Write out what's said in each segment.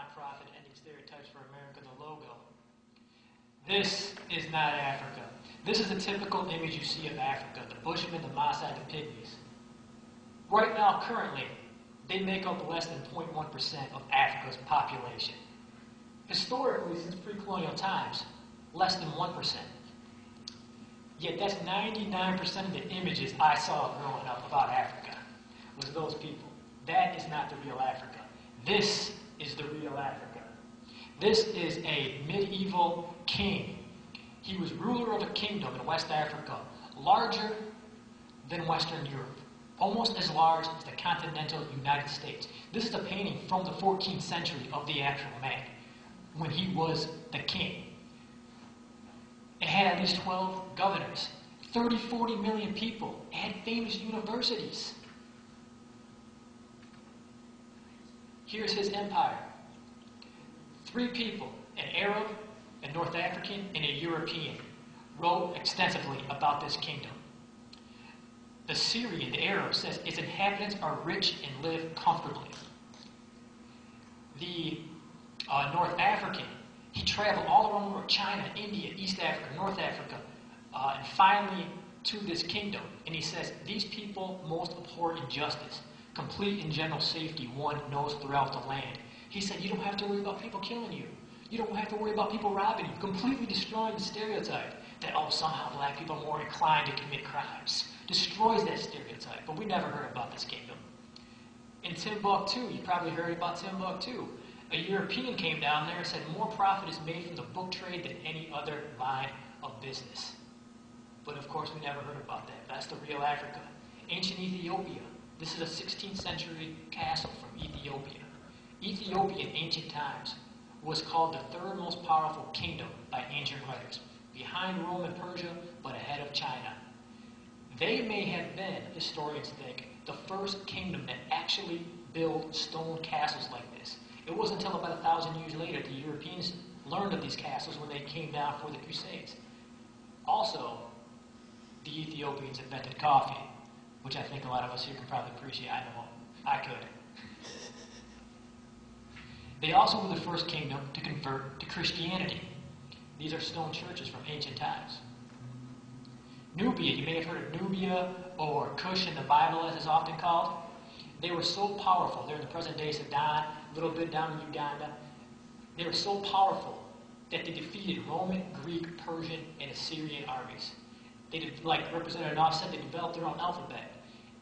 nonprofit Ending Stereotypes for America, the logo. This is not Africa. This is a typical image you see of Africa, the Bushmen, the Maasai, the Pygmies. Right now, currently, they make up less than 0.1% of Africa's population. Historically, since pre-colonial times, less than 1%. Yet that's 99% of the images I saw growing up about Africa, was those people. That is not the real Africa. This is the real Africa. This is a medieval king. He was ruler of a kingdom in West Africa, larger than Western Europe, almost as large as the continental United States. This is a painting from the 14th century of the actual man, when he was the king. It had at least 12 governors, 30, 40 million people. It had famous universities. Here's his empire. 3 people, an Arab, a North African, and a European, wrote extensively about this kingdom. The Syrian, the Arab, says its inhabitants are rich and live comfortably. The North African, he traveled all around the world, China, India, East Africa, North Africa, and finally to this kingdom. And he says, these people most abhor injustice. Complete and general safety one knows throughout the land. He said, you don't have to worry about people killing you. You don't have to worry about people robbing you. Completely destroying the stereotype that, oh, somehow black people are more inclined to commit crimes. Destroys that stereotype. But we never heard about this kingdom. In Timbuktu, you probably heard about Timbuktu. A European came down there and said more profit is made from the book trade than any other line of business. But of course, we never heard about that. That's the real Africa. Ancient Ethiopia. This is a 16th century castle from Ethiopia. Ethiopia in ancient times was called the 3rd most powerful kingdom by ancient writers, behind Rome and Persia, but ahead of China. They may have been, historians think, the first kingdom that actually built stone castles like this. It wasn't until about 1,000 years later the Europeans learned of these castles when they came down for the Crusades. Also, the Ethiopians invented coffee, which I think a lot of us here can probably appreciate. I know I could. They also were the first kingdom to convert to Christianity. These are stone churches from ancient times. Nubia, you may have heard of Nubia or Cush in the Bible as it's often called. They were so powerful. They're in the present day Sudan, a little bit down in Uganda. They were so powerful that they defeated Roman, Greek, Persian, and Assyrian armies. They did, like Representative Knopf said, they developed their own alphabet.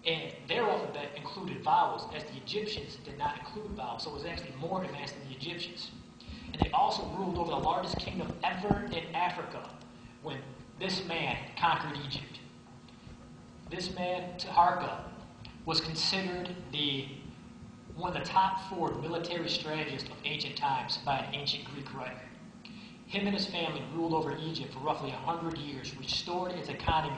And their alphabet included vowels, as the Egyptians did not include vowels, so it was actually more advanced than the Egyptians. And they also ruled over the largest kingdom ever in Africa when this man conquered Egypt. This man, Taharqa, was considered one of the top 4 military strategists of ancient times by an ancient Greek writer. Him and his family ruled over Egypt for roughly 100 years, restored its economy,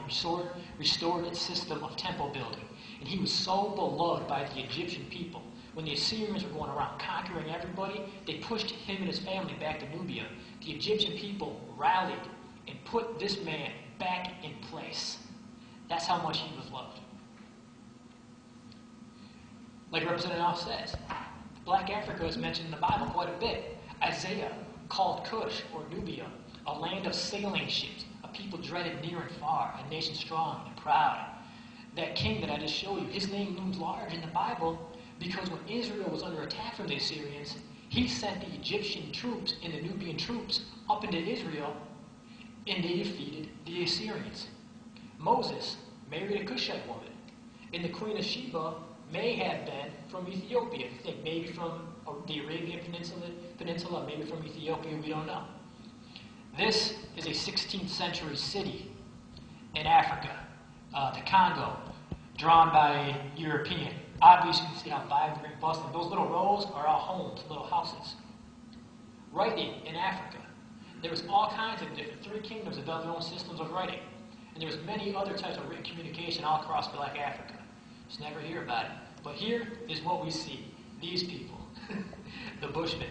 restored its system of temple building. And he was so beloved by the Egyptian people. When the Assyrians were going around conquering everybody, they pushed him and his family back to Nubia. The Egyptian people rallied and put this man back in place. That's how much he was loved. Like Representative Knopf says, Black Africa is mentioned in the Bible quite a bit. Isaiah called Cush, or Nubia, a land of sailing ships, a people dreaded near and far, a nation strong and proud. That king that I just showed you, his name looms large in the Bible because when Israel was under attack from the Assyrians, he sent the Egyptian troops and the Nubian troops up into Israel, and they defeated the Assyrians. Moses married a Cushite woman, and the Queen of Sheba may have been from Ethiopia. I think maybe from the Arabian Peninsula, maybe from Ethiopia, we don't know. This is a 16th century city in Africa, the Congo, drawn by a European. Obviously, you can see how vibrant and bustling. Those little rows are all homes, little houses. Writing in Africa. There was all kinds of different 3 kingdoms developed their own systems of writing. And there was many other types of written communication all across Black Africa. Just never hear about it. But here is what we see. These people. The Bushmen.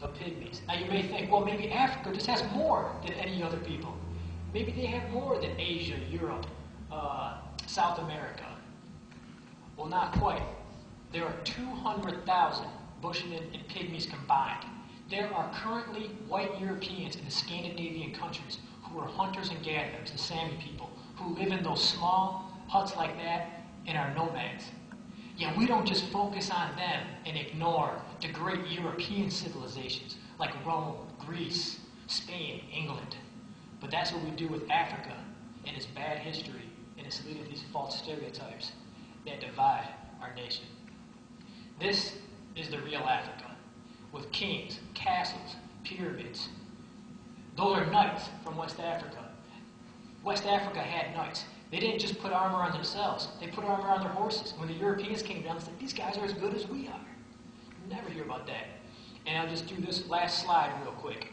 The Pygmies. Now you may think, well, maybe Africa just has more than any other people. Maybe they have more than Asia, Europe, South America. Well, not quite. There are 200,000 Bushmen and Pygmies combined. There are currently white Europeans in the Scandinavian countries who are hunters and gatherers, the Sami people, who live in those small huts like that and are nomads. Yet we don't just focus on them and ignore the great European civilizations like Rome, Greece, Spain, England. But that's what we do with Africa and its bad history and its leading to these false stereotypes that divide our nation. This is the real Africa, with kings, castles, pyramids. Those are knights from West Africa. West Africa had knights. They didn't just put armor on themselves. They put armor on their horses. When the Europeans came down, they said, these guys are as good as we are. You never hear about that. And I'll just do this last slide real quick.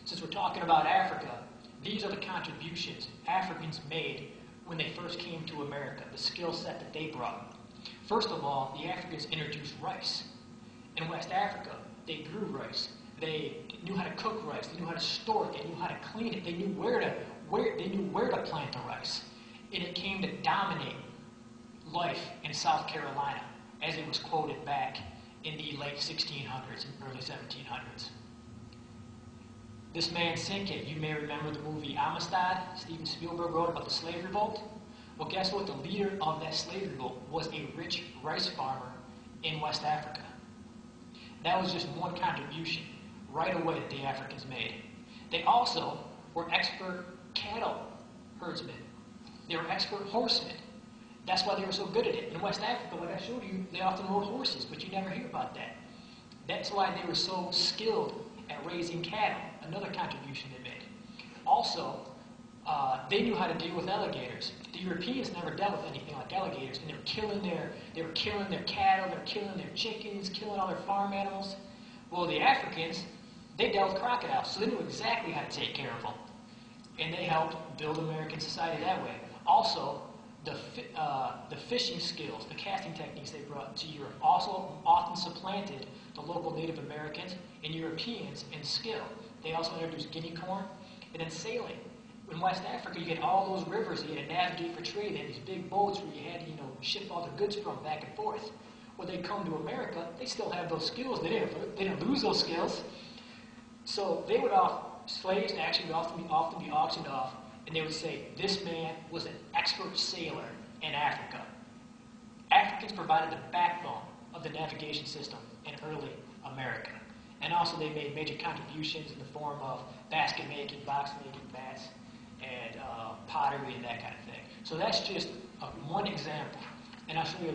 Since we're talking about Africa, these are the contributions Africans made when they first came to America, the skill set that they brought. First of all, the Africans introduced rice. In West Africa, they grew rice. They knew how to cook rice. They knew how to store it. They knew how to clean it. They knew where to plant the rice. And it came to dominate life in South Carolina, as it was quoted back in the late 1600s and early 1700s. This man Cinque, you may remember the movie Amistad. Steven Spielberg wrote about the slave revolt. Well, guess what? The leader of that slave revolt was a rich rice farmer in West Africa. That was just one contribution right away that the Africans made. They also were expert cattle herdsmen. They were expert horsemen. That's why they were so good at it. In West Africa, like I showed you, they often rode horses, but you never hear about that. That's why they were so skilled at raising cattle, another contribution they made. Also, they knew how to deal with alligators. The Europeans never dealt with anything like alligators, and they were killing their cattle, they were killing their chickens, killing all their farm animals. Well, the Africans, they dealt with crocodiles, so they knew exactly how to take care of them. And they helped build American society that way. Also, the fishing skills, the casting techniques they brought to Europe also often supplanted the local Native Americans and Europeans in skill. They also introduced guinea corn and then sailing. In West Africa, you had all those rivers that you had to navigate for trade. They had these big boats where you had to, ship all the goods from back and forth. When they come to America, they still have those skills. They didn't lose those skills. So they would slaves actually would often be auctioned off, and they would say, this man was an expert sailor in Africa. Africans provided the backbone of the navigation system in early America. And also they made major contributions in the form of basket making, box making, bats, and pottery and that kind of thing. So that's just one example. And I'll show you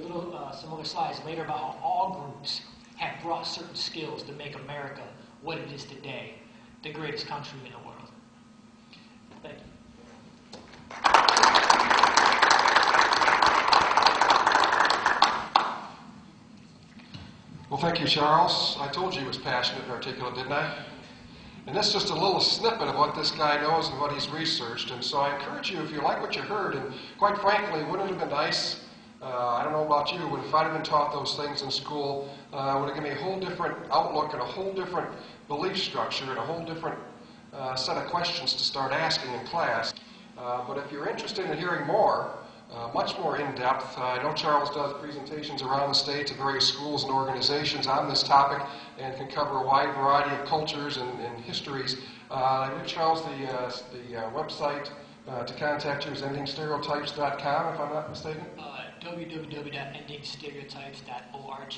some other slides later about how all groups have brought certain skills to make America what it is today, the greatest country in the world. Thank you. Well, thank you, Charles. I told you he was passionate and articulate, didn't I? And that's just a little snippet of what this guy knows and what he's researched. And so I encourage you, if you like what you heard, and quite frankly, wouldn't it have been nice, I don't know about you, but if I'd have been taught those things in school, would have given me a whole different outlook and a whole different belief structure and a whole different set of questions to start asking in class. But if you're interested in hearing more, much more in-depth, I know Charles does presentations around the state to various schools and organizations on this topic and can cover a wide variety of cultures and histories. I give Charles the website to contact you is endingstereotypes.com, if I'm not mistaken. www.endingstereotypes.org.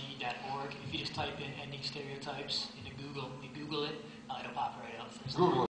If you just type in ending stereotypes into Google, you Google it, it'll pop right up. Google it.